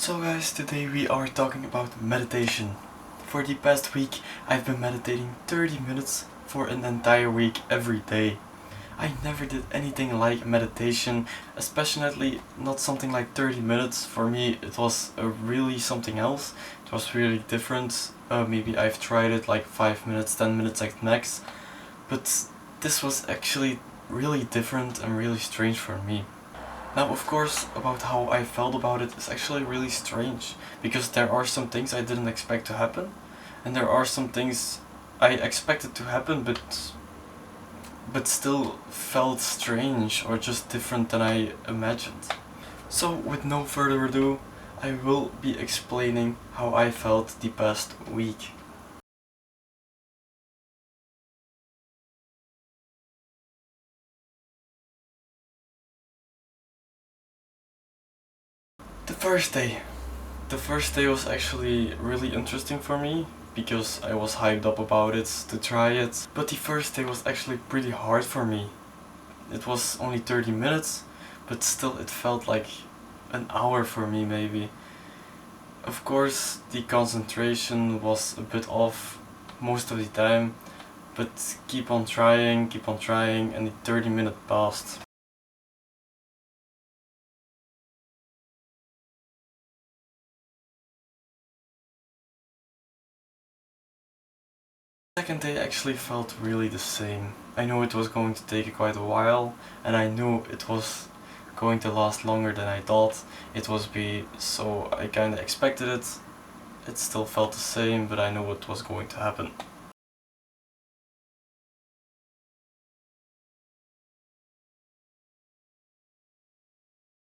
So guys, today we are talking about meditation. For the past week I've been meditating 30 minutes for an entire week every day. I never did anything like meditation, especially not something like 30 minutes. For me it was really something else. It was really different. Maybe I've tried it like 5 minutes, 10 minutes at max. But this was actually really different and really strange for me. Now, of course, about how I felt about it is actually really strange, because there are some things I didn't expect to happen, and there are some things I expected to happen, but still felt strange or just different than I imagined. So, with no further ado, I will be explaining how I felt the past week. The first day. The first day was actually really interesting for me because I was hyped up about it to try it. But the first day was actually pretty hard for me. It was only 30 minutes, but still it felt like an hour for me maybe. Of course, the concentration was a bit off most of the time, but keep on trying, and the 30-minute passed. Second day actually felt really the same. I knew it was going to take quite a while, and I knew it was going to last longer than I thought it was so I kinda expected it. It still felt the same, but I knew what was going to happen.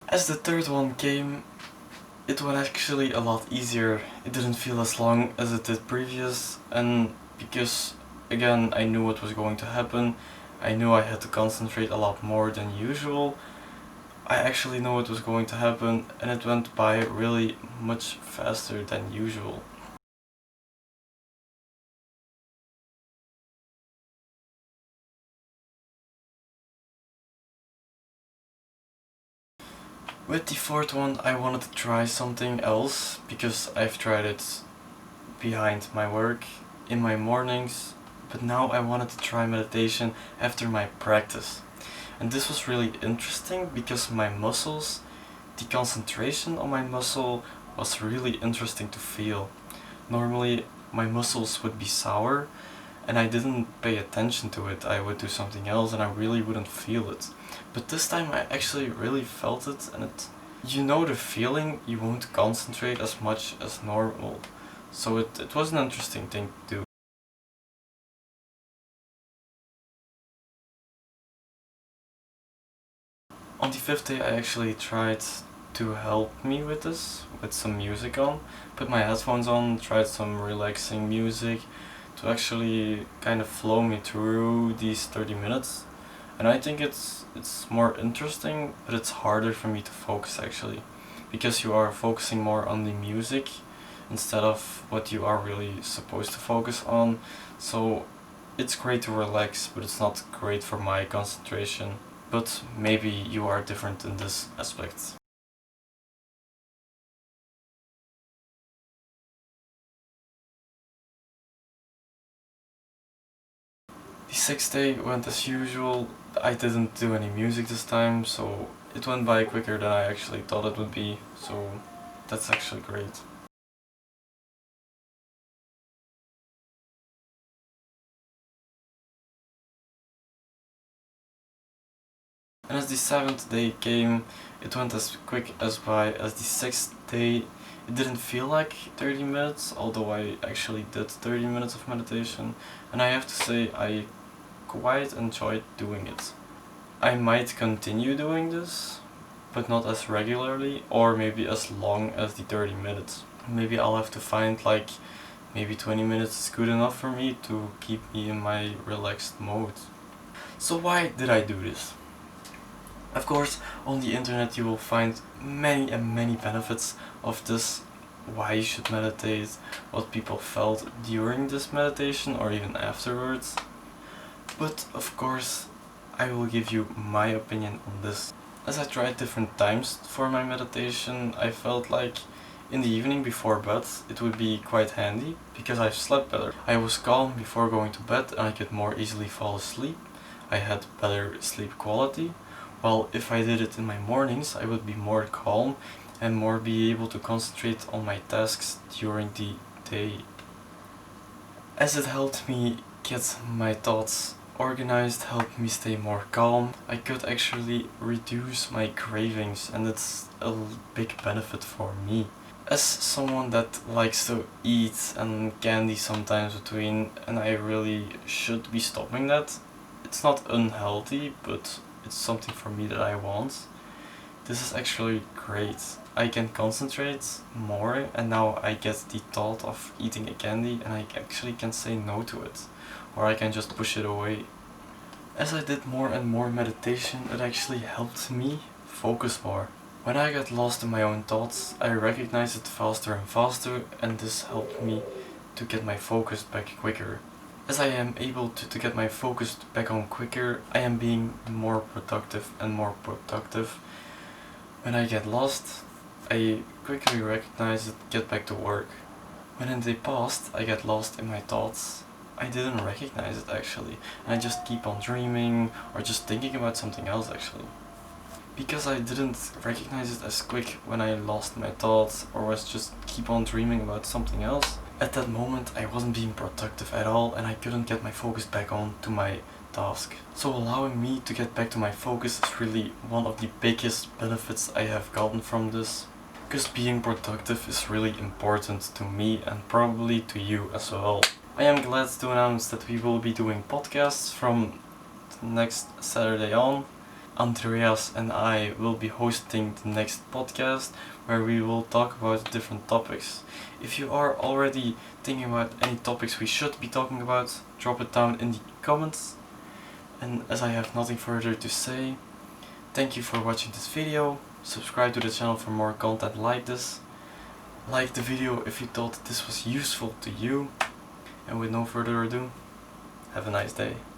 As the third one came, it went actually a lot easier. It didn't feel as long as it did previous, and because again I knew what was going to happen, I knew I had to concentrate a lot more than usual. I actually know what was going to happen, and it went by really much faster than usual. With the fourth one I wanted to try something else, because I've tried it behind my work, in my mornings, but now I wanted to try meditation after my practice. And this was really interesting because my muscles, the concentration on my muscle was really interesting to feel. Normally my muscles would be sour and I didn't pay attention to it. I would do something else and I really wouldn't feel it. But this time I actually really felt it, and you know the feeling, you won't concentrate as much as normal. So it was an interesting thing to do. On the fifth day I actually tried to help me with this, with some music on. Put my headphones on, tried some relaxing music to actually kind of flow me through these 30 minutes. And I think it's more interesting, but it's harder for me to focus actually, because you are focusing more on the music instead of what you are really supposed to focus on. So it's great to relax, but it's not great for my concentration. But maybe you are different in this aspect. The sixth day went as usual. I didn't do any music this time, so it went by quicker than I actually thought it would be, so that's actually great. And as the seventh day came, it went as quick as by as the sixth day. It didn't feel like 30 minutes, although I actually did 30 minutes of meditation, and I have to say I quite enjoyed doing it. I might continue doing this, but not as regularly, or maybe as long as the 30 minutes. Maybe I'll have to find like maybe 20 minutes is good enough for me to keep me in my relaxed mode. So why did I do this? Of course, on the internet you will find many and many benefits of this, why you should meditate, what people felt during this meditation or even afterwards. But of course, I will give you my opinion on this. As I tried different times for my meditation, I felt like In the evening before bed, it would be quite handy because I slept better. I was calm before going to bed and I could more easily fall asleep. I had better sleep quality. While if I did it in my mornings, I would be more calm and more be able to concentrate on my tasks during the day. As it helped me get my thoughts organized, helped me stay more calm, I could actually reduce my cravings, and it's a big benefit for me. As someone that likes to eat and candy sometimes between, and I really should be stopping that. It's not unhealthy, but it's something for me that I want. This is actually great. I can concentrate more, and now I get the thought of eating a candy and I actually can say no to it, or I can just push it away. As I did more and more meditation, it actually helped me focus more. When I got lost in my own thoughts, I recognized it faster and faster, and this helped me to get my focus back quicker. As I am able to get my focus back on quicker, I am being more productive and more productive. When I get lost, I quickly recognize it, get back to work. When in the past I get lost in my thoughts, I didn't recognize it actually, and I just keep on dreaming or just thinking about something else actually. Because I didn't recognize it as quick when I lost my thoughts or was just keep on dreaming about something else, at that moment I wasn't being productive at all and I couldn't get my focus back on to my task. So allowing me to get back to my focus is really one of the biggest benefits I have gotten from this. Because being productive is really important to me and probably to you as well. I am glad to announce that we will be doing podcasts from next Saturday on. Andreas and I will be hosting the next podcast where we will talk about different topics. If you are already thinking about any topics we should be talking about, drop it down in the comments. And as I have nothing further to say, thank you for watching this video. Subscribe to the channel for more content like this. Like the video if you thought this was useful to you. And with no further ado, have a nice day.